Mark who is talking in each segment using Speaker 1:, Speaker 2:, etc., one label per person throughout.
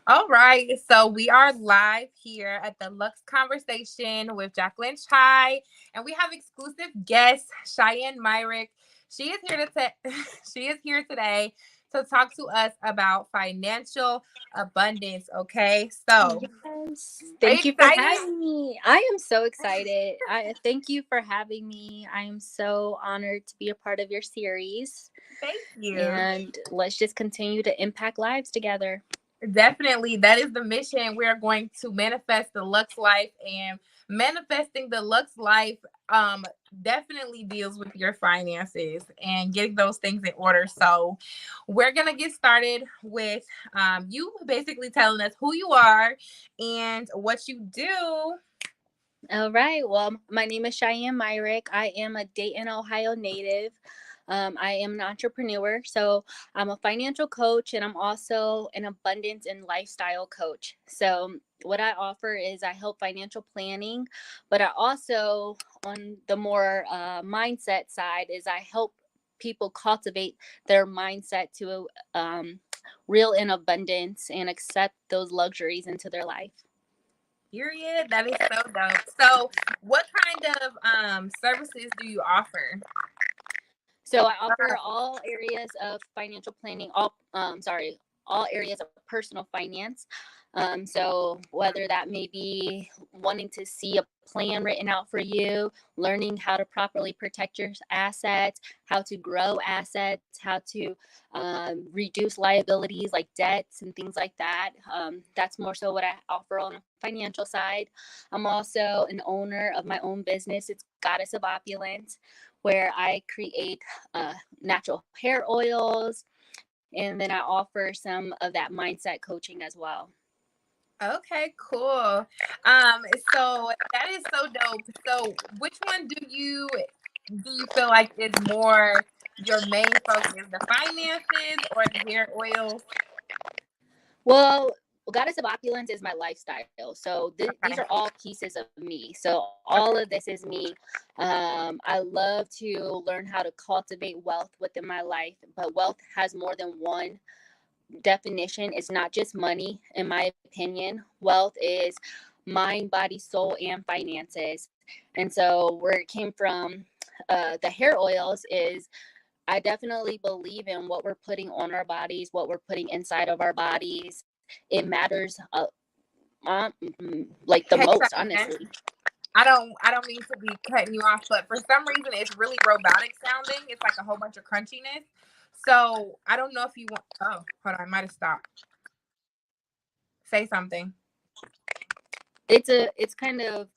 Speaker 1: All right, so we are live here at the Luxe Conversation with Jacqueline Chyi, and we have exclusive guest Shaiyanne Myrick. She is here she is here today to talk to us about financial abundance. Okay, so
Speaker 2: Yes.
Speaker 1: are you
Speaker 2: Thank you for
Speaker 1: excited?
Speaker 2: having me. I am so excited. I thank you for having me. I am so honored to be a part of your series.
Speaker 1: Thank you.
Speaker 2: And let's just continue to impact lives together.
Speaker 1: Definitely, that is the mission. We are going to manifest the Lux life, and manifesting the Lux life definitely deals with your finances and getting those things in order. So, we're gonna get started with you basically telling us who you are and what you do.
Speaker 2: All right. Well, my name is Shaiyanne Myrick. I am a Dayton, Ohio native. I am an entrepreneur. So I'm a financial coach and I'm also an abundance and lifestyle coach. So what I offer is I help financial planning, but I also, on the more mindset side, is I help people cultivate their mindset to real in abundance and accept those luxuries into their life.
Speaker 1: Period. That is so dope. So, what kind of services do you offer?
Speaker 2: So I offer all areas of financial planning, all areas of personal finance. So whether that may be wanting to see a plan written out for you, learning how to properly protect your assets, how to grow assets, how to reduce liabilities like debts and things like that. That's more so what I offer on the financial side. I'm also an owner of my own business. It's Goddess of Opulence, where I create natural hair oils, and then I offer some of that mindset coaching as well.
Speaker 1: Okay, cool. So that is so dope. So which one do you feel like is more your main focus, the finances or the hair oils?
Speaker 2: Well, Goddess of Opulence is my lifestyle. So these
Speaker 1: Okay.
Speaker 2: are all pieces of me. So all of this is me. I love to learn how to cultivate wealth within my life, but wealth has more than one definition. It's not just money, in my opinion. Wealth is mind, body, soul, and finances. And so where it came from, the hair oils is I definitely believe in what we're putting on our bodies, what we're putting inside of our bodies. It matters like the
Speaker 1: Hey,
Speaker 2: most,
Speaker 1: Shanae,
Speaker 2: honestly.
Speaker 1: I don't mean to be cutting you off, but for some reason it's really robotic sounding. It's like a whole bunch of crunchiness. So I don't know if you want. Oh, hold on, I might have stopped. Say something.
Speaker 2: It's kind of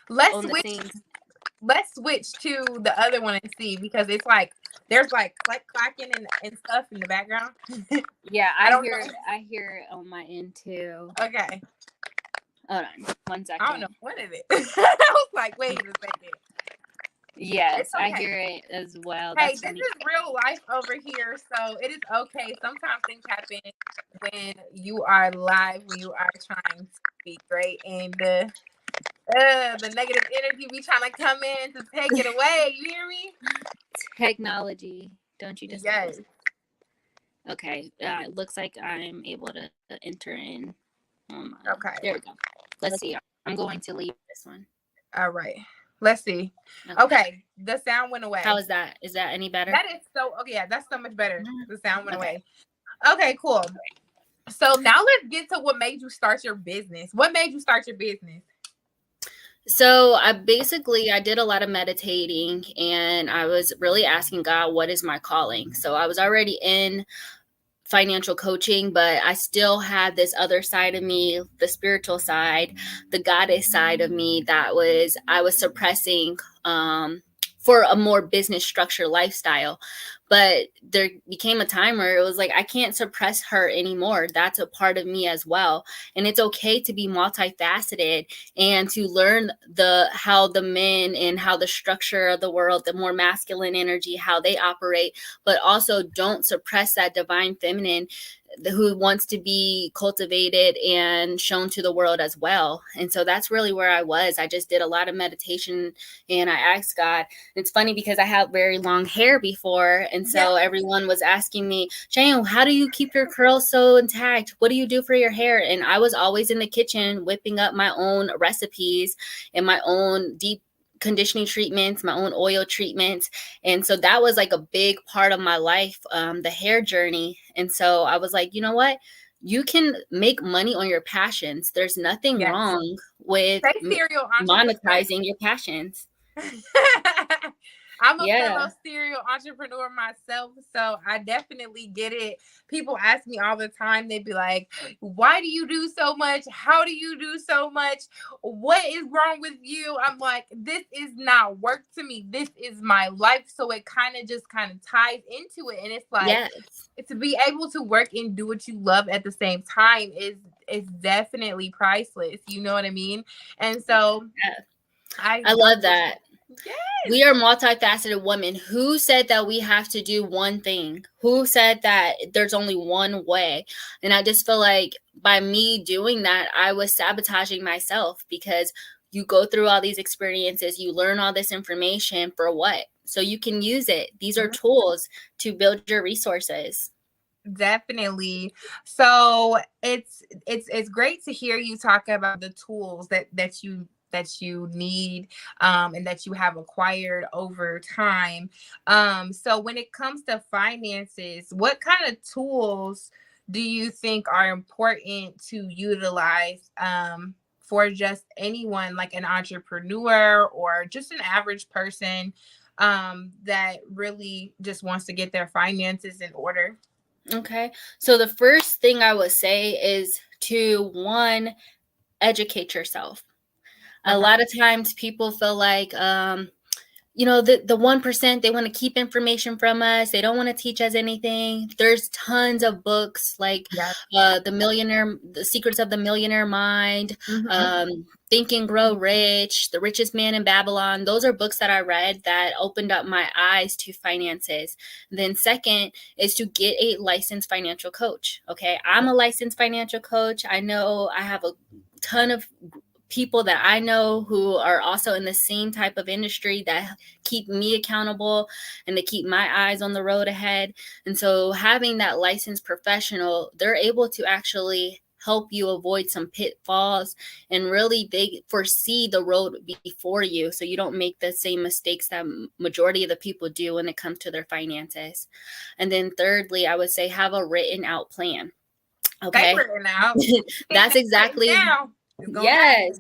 Speaker 1: Let's
Speaker 2: on the
Speaker 1: switch.
Speaker 2: same.
Speaker 1: Let's switch to the other one and see because it's like there's like clacking and stuff in the background.
Speaker 2: Yeah,
Speaker 1: I
Speaker 2: I
Speaker 1: don't
Speaker 2: hear
Speaker 1: know.
Speaker 2: I hear it on my end too.
Speaker 1: Okay.
Speaker 2: Hold on, 1
Speaker 1: I don't
Speaker 2: second.
Speaker 1: know what is it. I was like, wait a second. It's
Speaker 2: Yes, I
Speaker 1: okay.
Speaker 2: hear it as well.
Speaker 1: Hey,
Speaker 2: That's
Speaker 1: this
Speaker 2: funny.
Speaker 1: is real life over here, so it is okay. Sometimes things happen when you are live, when you are trying to speak, right? And the negative energy be trying to come in to take it away. You hear me?
Speaker 2: Technology. Don't you just love
Speaker 1: Yes.
Speaker 2: it? Okay, it looks like I'm able to enter in.
Speaker 1: Okay.
Speaker 2: There we go. Let's see. I'm going to leave this one.
Speaker 1: All right. Let's see.
Speaker 2: Okay.
Speaker 1: Okay. The sound went
Speaker 2: How
Speaker 1: away.
Speaker 2: is that? Is that any better?
Speaker 1: That is so okay. Yeah, that's so much better. The sound went
Speaker 2: Okay.
Speaker 1: away. Okay, cool. So now let's get to what made you start your business. What made you start your business?
Speaker 2: So I did a lot of meditating and I was really asking God, what is my calling? So I was already in financial coaching, but I still had this other side of me, the spiritual side, the goddess side of me I was suppressing for a more business structure lifestyle. But there became a time where it was like, I can't suppress her anymore. That's a part of me as well. And it's okay to be multifaceted and to learn how the men and how the structure of the world, the more masculine energy, how they operate, but also don't suppress that divine feminine who wants to be cultivated and shown to the world as well. And so that's really where I was. I just did a lot of meditation and I asked God. It's funny because I had very long hair before. And so everyone was asking me, Shaiyanne, how do you keep your curls so intact? What do you do for your hair? And I was always in the kitchen whipping up my own recipes and my own deep conditioning treatments, my own oil treatments. And so that was like a big part of my life, the hair journey. And so I was like, you know what? You can make money on your passions. There's nothing wrong with
Speaker 1: serial
Speaker 2: monetizing your passions.
Speaker 1: I'm a fellow serial entrepreneur myself, so I definitely get it. People ask me all the time, they'd be like, why do you do so much? How do you do so much? What is wrong with you? I'm like, this is not work to me. This is my life. So it kind of ties into it. And it's like, to be able to work and do what you love at the same time is definitely priceless. You know what I mean? And so
Speaker 2: I love that. Yes. We are multifaceted women. Who said that we have to do one thing? Who said that there's only one way? And I just feel like by me doing that, I was sabotaging myself, because you go through all these experiences, you learn all this information for what? So you can use it. These are tools to build your resources.
Speaker 1: Definitely. So it's great to hear you talk about the tools that you need and that you have acquired over time. So when it comes to finances, what kind of tools do you think are important to utilize for just anyone, like an entrepreneur or just an average person that really just wants to get their finances in order?
Speaker 2: Okay. So the first thing I would say is to, one, educate yourself. A lot of times people feel like, you know, the 1%, they want to keep information from us. They don't want to teach us anything. There's tons of books like The Secrets of the Millionaire Mind, Think and Grow Rich, The Richest Man in Babylon. Those are books that I read that opened up my eyes to finances. And then second is to get a licensed financial coach. Okay. I'm a licensed financial coach. I know I have a ton of people that I know who are also in the same type of industry that keep me accountable and they keep my eyes on the road ahead. And so having that licensed professional, they're able to actually help you avoid some pitfalls, and really they foresee the road before you, so you don't make the same mistakes that majority of the people do when it comes to their finances. And then thirdly, I would say have a written out plan. Okay.
Speaker 1: Written out.
Speaker 2: That's exactly. Yes,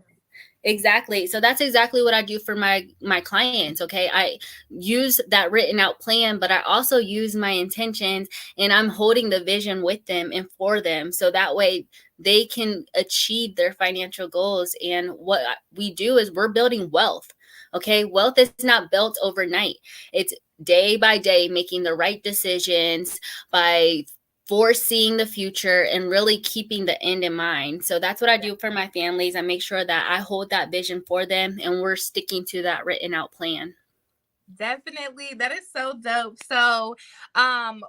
Speaker 2: exactly. So that's exactly what I do for my clients. Okay. I use that written out plan, but I also use my intentions, and I'm holding the vision with them and for them. So that way they can achieve their financial goals. And what we do is we're building wealth. Okay. Wealth is not built overnight. It's day by day, making the right decisions by foreseeing the future and really keeping the end in mind. So that's what I do for my families. I make sure that I hold that vision for them, and we're sticking to that written out plan.
Speaker 1: Definitely. That is so dope. So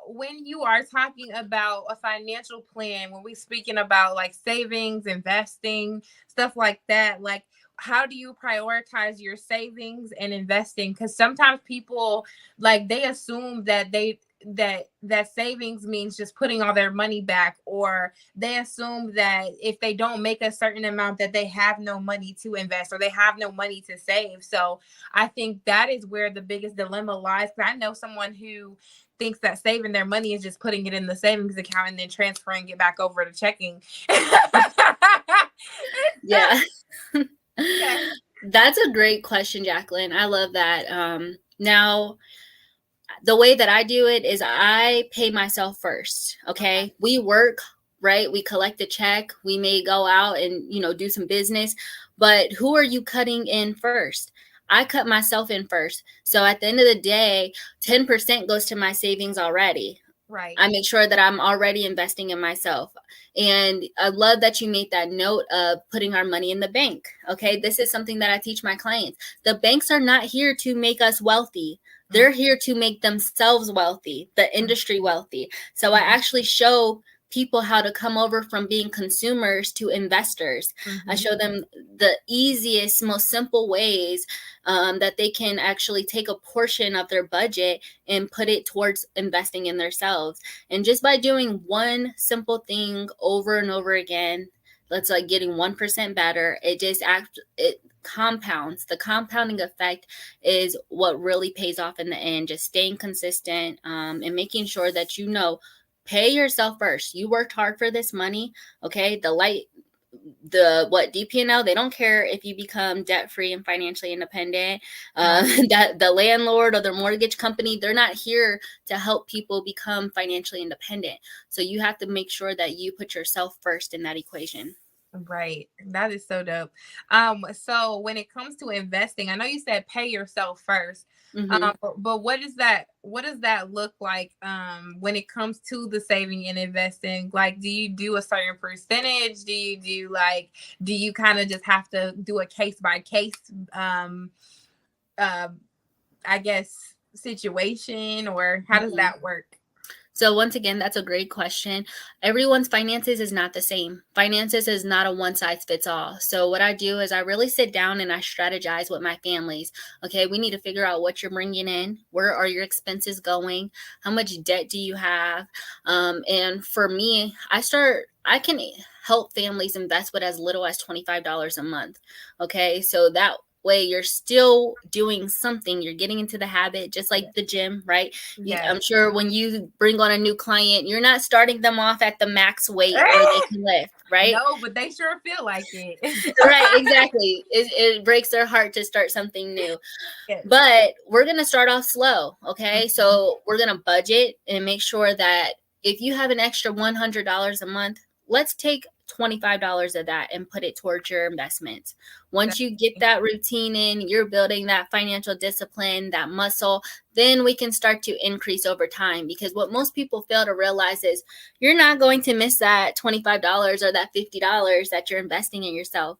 Speaker 1: when you are talking about a financial plan, when we're speaking about like savings, investing, stuff like that, like how do you prioritize your savings and investing? Because sometimes people, like, they assume that that savings means just putting all their money back, or they assume that if they don't make a certain amount that they have no money to invest or they have no money to save. So I think that is where the biggest dilemma lies. I know someone who thinks that saving their money is just putting it in the savings account and then transferring it back over to checking.
Speaker 2: Yeah. That's a great question, Jacqueline. I love that. Now, the way that I do it is I pay myself first. Okay. We work, right? We collect a check. We may go out and, do some business, but who are you cutting in first? I cut myself in first. So at the end of the day, 10% goes to my savings already.
Speaker 1: Right.
Speaker 2: I make sure that I'm already investing in myself. And I love that you made that note of putting our money in the bank. Okay. This is something that I teach my clients. The banks are not here to make us wealthy. They're here to make themselves wealthy, the industry wealthy. So I actually show people how to come over from being consumers to investors. I
Speaker 1: Mm-hmm.
Speaker 2: show them the easiest, most simple ways that they can actually take a portion of their budget and put it towards investing in themselves. And just by doing one simple thing over and over again, let's like getting 1% better, it compounds. The compounding effect is what really pays off in the end. Just staying consistent, and making sure that pay yourself first. You worked hard for this money. Okay, DP&L, they don't care if you become debt free and financially independent.
Speaker 1: Right.
Speaker 2: That the landlord or the mortgage company, they're not here to help people become financially independent. So you have to make sure that you put yourself first in that equation.
Speaker 1: Right. That is so dope. So when it comes to investing, I know you said pay yourself first.
Speaker 2: Mm-hmm.
Speaker 1: But what does that look like when it comes to the saving and investing? Like, do you do a certain percentage? Do you kind of just have to do a case by case uh I guess situation, or how does
Speaker 2: Mm-hmm.
Speaker 1: that work?
Speaker 2: So once again, that's a great question. Everyone's finances is not the same. Finances is not a one size fits all. So what I do is I really sit down and I strategize with my families. Okay, we need to figure out what you're bringing in. Where are your expenses going? How much debt do you have? And for me, I can help families invest with as little as $25 a month. Okay, so that way you're still doing something. You're getting into the habit, just like the gym, right?
Speaker 1: Yes.
Speaker 2: I'm sure when you bring on a new client, you're not starting them off at the max weight where they can lift, right?
Speaker 1: No, but they sure feel like it.
Speaker 2: Right, exactly. It breaks their heart to start something new.
Speaker 1: Yes.
Speaker 2: But we're going to start off slow, okay?
Speaker 1: Mhm.
Speaker 2: So we're going to budget and make sure that if you have an extra $100 a month, let's take $25 of that and put it towards your investments. Once you get that routine in, you're building that financial discipline, that muscle, then we can start to increase over time. Because what most people fail to realize is you're not going to miss that $25 or that $50 that you're investing in yourself,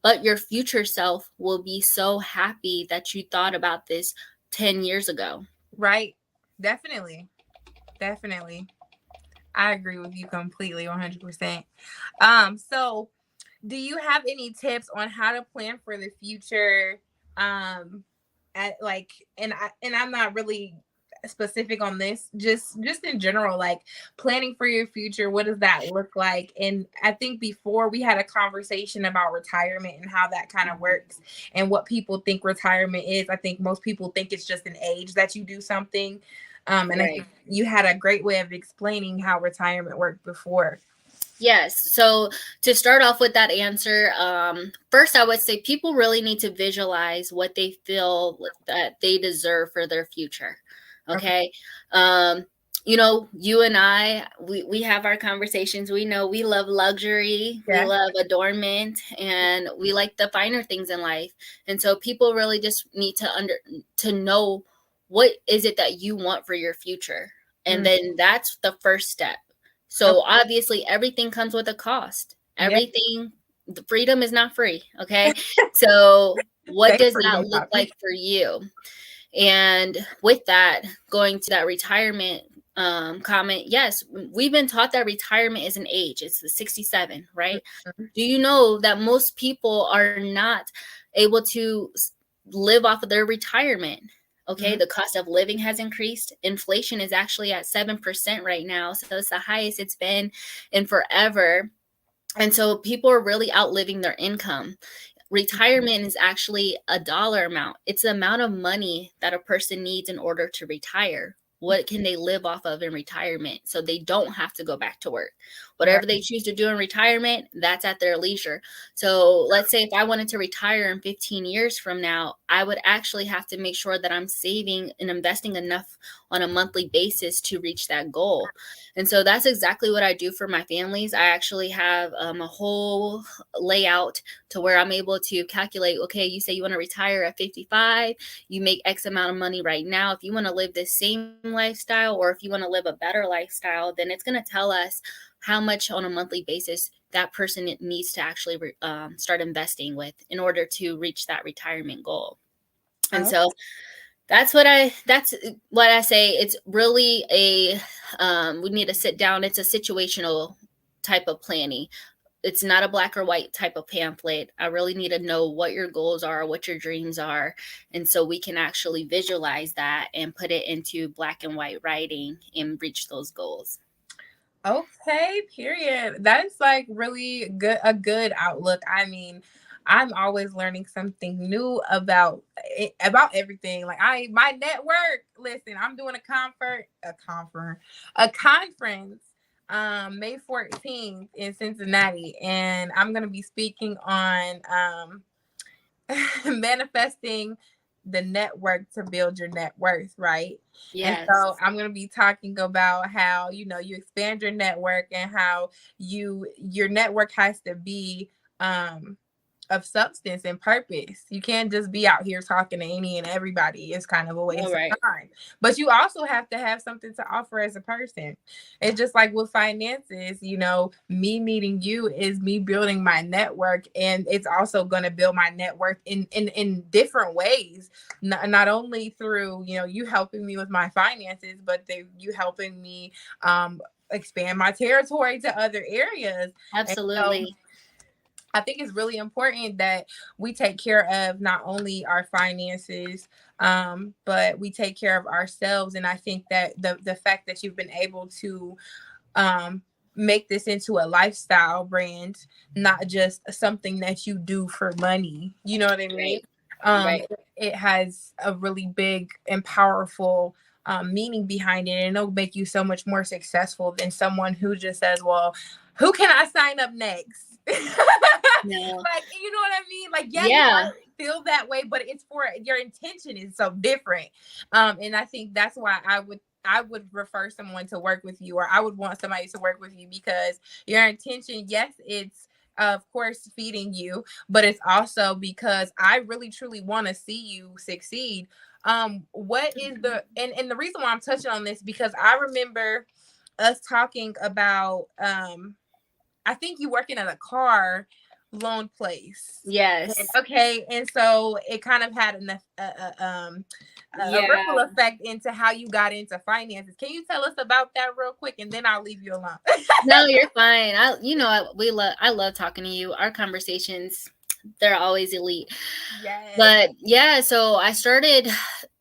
Speaker 2: but your future self will be so happy that you thought about this 10 years ago.
Speaker 1: Right. Definitely. Definitely. I agree with you completely, 100%. So do you have any tips on how to plan for the future? At like, I'm not really specific on this, just in general, like planning for your future. What does that look like? And I think before we had a conversation about retirement and how that kind of works and what people think retirement is. I think most people think it's just an age that you do something. And I
Speaker 2: Right.
Speaker 1: think you had a great way of explaining how retirement worked before.
Speaker 2: Yes. So to start off with that answer, first I would say people really need to visualize what they feel that they deserve for their future.
Speaker 1: Okay.
Speaker 2: Okay. You and I, we have our conversations. We know we love luxury, we
Speaker 1: Yeah.
Speaker 2: love adornment, and we like the finer things in life. And so people really just need to know what is it that you want for your future. And
Speaker 1: Mm.
Speaker 2: then that's the first step.
Speaker 1: Okay.
Speaker 2: So obviously everything comes with a cost.
Speaker 1: Yeah.
Speaker 2: Everything, the freedom is not free. Okay. So what
Speaker 1: Say
Speaker 2: does that
Speaker 1: freedom
Speaker 2: look
Speaker 1: topic.
Speaker 2: like for you? And with that, going to that retirement comment, yes, we've been taught that retirement is an age. It's the 67, right?
Speaker 1: Mhm.
Speaker 2: Do you know that most people are not able to live off of their retirement? Okay,
Speaker 1: Mhm.
Speaker 2: the cost of living has increased. Inflation is actually at 7% right now. So it's the highest it's been in forever. And so people are really outliving their income. Retirement is actually a dollar amount. It's the amount of money that a person needs in order to retire. What can they live off of in retirement so they don't have to go back to work?
Speaker 1: Right.
Speaker 2: Whatever they choose to do in retirement, that's at their leisure. So let's say if I wanted to retire in 15 years from now, I would actually have to make sure that I'm saving and investing enough on a monthly basis to reach that goal. And so that's exactly what I do for my families. I actually have a whole layout to where I'm able to calculate, okay, you say you want to retire at 55, you make X amount of money right now. If you want to live this same lifestyle or if you want to live a better lifestyle, then it's going to tell us how much on a monthly basis that person needs to actually start investing with in order to reach that retirement goal. And
Speaker 1: Oh,
Speaker 2: so That's what I say. It's really we need to sit down. It's a situational type of planning. It's not a black or white type of pamphlet. I really need to know what your goals are, what your dreams are. And so we can actually visualize that and put it into black and white writing and reach those goals.
Speaker 1: Okay, period. That's like really good, a good outlook. I mean, I'm always learning something new about everything. Like my network. Listen, I'm doing a conference May 14th in Cincinnati, and I'm going to be speaking on manifesting the network to build your net worth, right? And
Speaker 2: Yes.
Speaker 1: so I'm going to be talking about how, you expand your network, and how your network has to be of substance and purpose. You can't just be out here talking to any and everybody. It's kind of a
Speaker 2: All
Speaker 1: waste of
Speaker 2: right.
Speaker 1: time. But you also have to have something to offer as a person. It's just like with finances, me meeting you is me building my network, and it's also going to build my network in different ways. Not only through, you helping me with my finances, but you helping me expand my territory to other areas. And so
Speaker 2: Absolutely.
Speaker 1: I think it's really important that we take care of not only our finances, but we take care of ourselves. And I think that the fact that you've been able to um, make this into a lifestyle brand, not just something that you do for money. You know what I mean?
Speaker 2: Right. Right.
Speaker 1: It has a really big and powerful meaning behind it, and it'll make you so much more successful than someone who just says, "Well, who can I sign up next?" Like,
Speaker 2: No.
Speaker 1: you know what I mean? Like, yeah, you
Speaker 2: Yeah.
Speaker 1: might feel that way, but it's for your intention is so different. And I think that's why I would refer someone to work with you, or I would want somebody to work with you, because your intention, yes, it's of course feeding you, but it's also because I really truly want to see you succeed. What is and the reason why I'm touching on this, because I remember us talking about I think you working at a car loan place. And,
Speaker 2: Yes.
Speaker 1: okay, and so it kind of had a ripple
Speaker 2: Yeah.
Speaker 1: effect into how you got into finances. Can you tell us about that real quick, and then I'll leave you alone?
Speaker 2: No, you're fine. I love talking to you. Our conversations, they're always elite.
Speaker 1: Yes.
Speaker 2: But yeah, so I started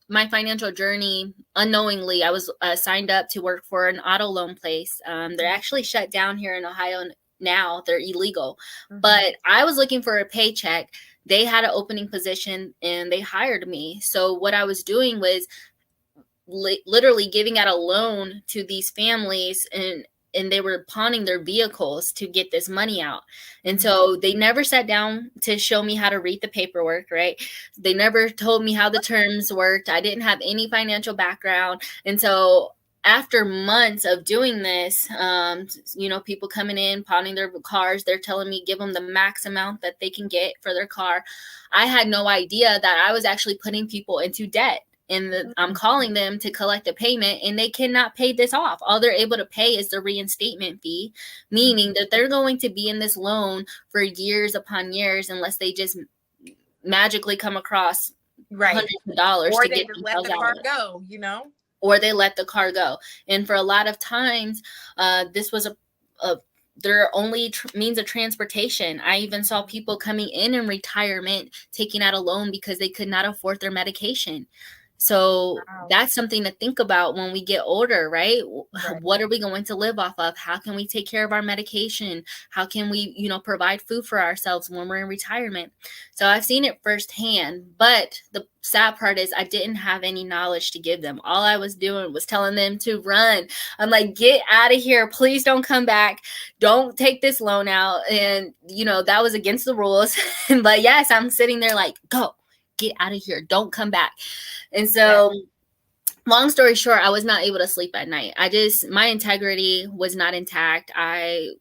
Speaker 2: my financial journey unknowingly. I was signed up to work for an auto loan place. They're actually shut down here in Ohio now. They're illegal.
Speaker 1: Mhm.
Speaker 2: But I was looking for a paycheck. They had an opening position and they hired me. So what I was doing was literally giving out a loan to these families, and they were pawning their vehicles to get this money out. And
Speaker 1: Mhm.
Speaker 2: so they never sat down to show me how to read the paperwork, right? They never told me how the terms worked. I didn't have any financial background. And so after months of doing this, people coming in, pawning their cars, they're telling me give them the max amount that they can get for their car. I had no idea that I was actually putting people into debt, and I'm calling them to collect a payment, and they cannot pay this off. All they're able to pay is the reinstatement fee, meaning that they're going to be in this loan for years upon years unless they just magically come across
Speaker 1: Right.
Speaker 2: hundreds of dollars
Speaker 1: Or
Speaker 2: to
Speaker 1: they
Speaker 2: get
Speaker 1: just let
Speaker 2: themselves
Speaker 1: the
Speaker 2: out
Speaker 1: car
Speaker 2: of it.
Speaker 1: go.
Speaker 2: Or they let the car go. And for a lot of times, this was a their only means of transportation. I even saw people coming in retirement taking out a loan because they could not afford their medication. So
Speaker 1: Wow.
Speaker 2: that's something to think about when we get older, right?
Speaker 1: Right.
Speaker 2: What are we going to live off of? How can we take care of our medication? How can we, provide food for ourselves when we're in retirement? So I've seen it firsthand. But the sad part is I didn't have any knowledge to give them. All I was doing was telling them to run. I'm like, get out of here. Please don't come back. Don't take this loan out. And, that was against the rules. But yes, I'm sitting there like, go, get out of here. Don't come back. And
Speaker 1: Yeah.
Speaker 2: so, long story short, I was not able to sleep at night. My integrity was not intact. I'm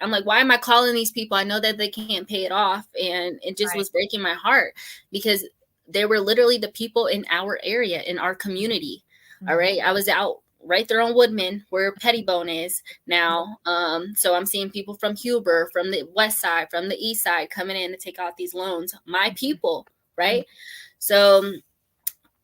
Speaker 2: like, why am I calling these people? I know that they can't pay it off. And it just
Speaker 1: Right.
Speaker 2: was breaking my heart because they were literally the people in our area, in our community. All right. I was out right there on Woodman where Pettibone is now. So I'm seeing people from Huber, from the west side, from the east side coming in to take out these loans. My people, right? So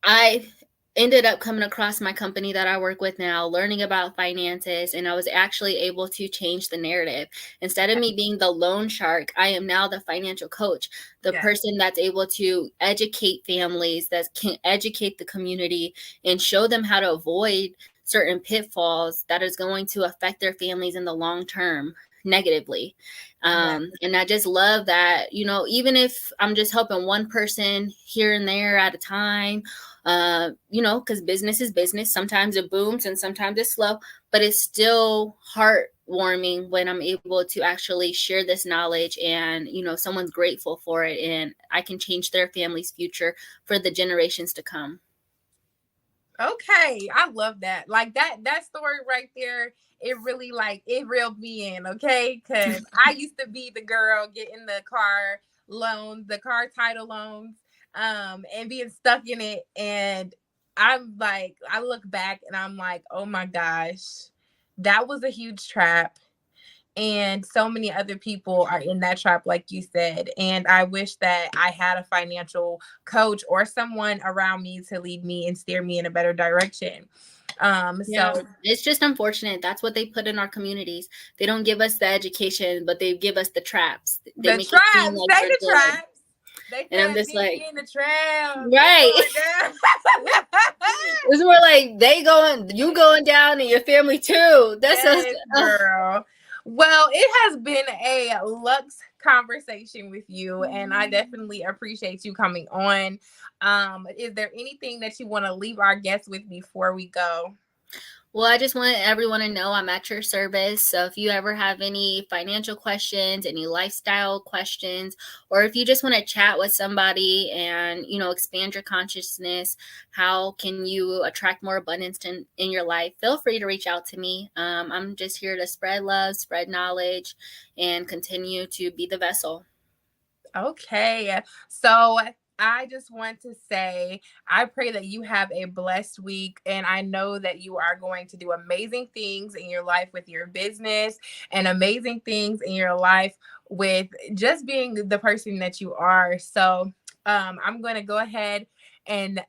Speaker 2: I ended up coming across my company that I work with now, learning about finances, and I was actually able to change the narrative. Instead of me being the loan shark, I am now the financial coach, the
Speaker 1: Yes.
Speaker 2: person that's able to educate families, that can educate the community and show them how to avoid certain pitfalls that is going to affect their families in the long term negatively.
Speaker 1: Yes.
Speaker 2: And I just love that, even if I'm just helping one person here and there at a time, because business is business. Sometimes it booms and sometimes it's slow, but it's still heartwarming when I'm able to actually share this knowledge and, someone's grateful for it and I can change their family's future for the generations to come.
Speaker 1: Okay, I love that. Like that story right there, it really it reeled me in, okay? Cuz I used to be the girl getting the car loans, the car title loans, and being stuck in it, and I'm like I look back and I'm like, "Oh my gosh. That was a huge trap." And so many other people are in that trap, like you said. And I wish that I had a financial coach or someone around me to lead me and steer me in a better direction.
Speaker 2: Yeah,
Speaker 1: So
Speaker 2: it's just unfortunate. That's what they put in our communities. They don't give us the education, but they give us the traps. They
Speaker 1: the
Speaker 2: make it seem
Speaker 1: traps,
Speaker 2: like
Speaker 1: say
Speaker 2: we're
Speaker 1: the
Speaker 2: good.
Speaker 1: traps. They
Speaker 2: And I'm
Speaker 1: said
Speaker 2: just
Speaker 1: meet
Speaker 2: like,
Speaker 1: me in the trap.
Speaker 2: right.
Speaker 1: It's going down.
Speaker 2: It's more like you going down and your family too. That's
Speaker 1: Yes, girl. Well, it has been a Luxe conversation with you, and I definitely appreciate you coming on. Is there anything that you want to leave our guests with before we go?
Speaker 2: Well, I just want everyone to know I'm at your service. So if you ever have any financial questions, any lifestyle questions, or if you just want to chat with somebody and, expand your consciousness, how can you attract more abundance in your life, feel free to reach out to me. I'm just here to spread love, spread knowledge, and continue to be the vessel.
Speaker 1: Okay. So I just want to say, I pray that you have a blessed week. And I know that you are going to do amazing things in your life with your business and amazing things in your life with just being the person that you are. So I'm going to go ahead and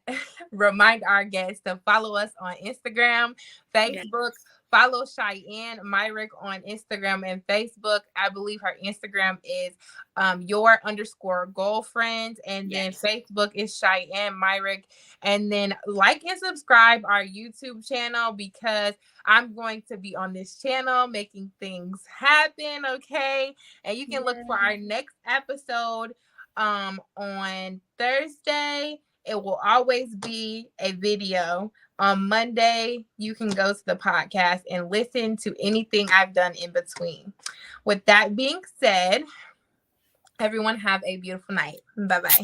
Speaker 1: remind our guests to follow us on Instagram, Facebook.
Speaker 2: Yes.
Speaker 1: Follow Shaiyanne Myrick on Instagram and Facebook. I believe her Instagram is your_girlfriend, and then
Speaker 2: Yes.
Speaker 1: Facebook is Shaiyanne Myrick. And then like and subscribe our YouTube channel, because I'm going to be on this channel making things happen. Okay. And you can look for our next episode on Thursday. It will always be a video. On Monday, you can go to the podcast and listen to anything I've done in between. With that being said, everyone have a beautiful night. Bye-bye.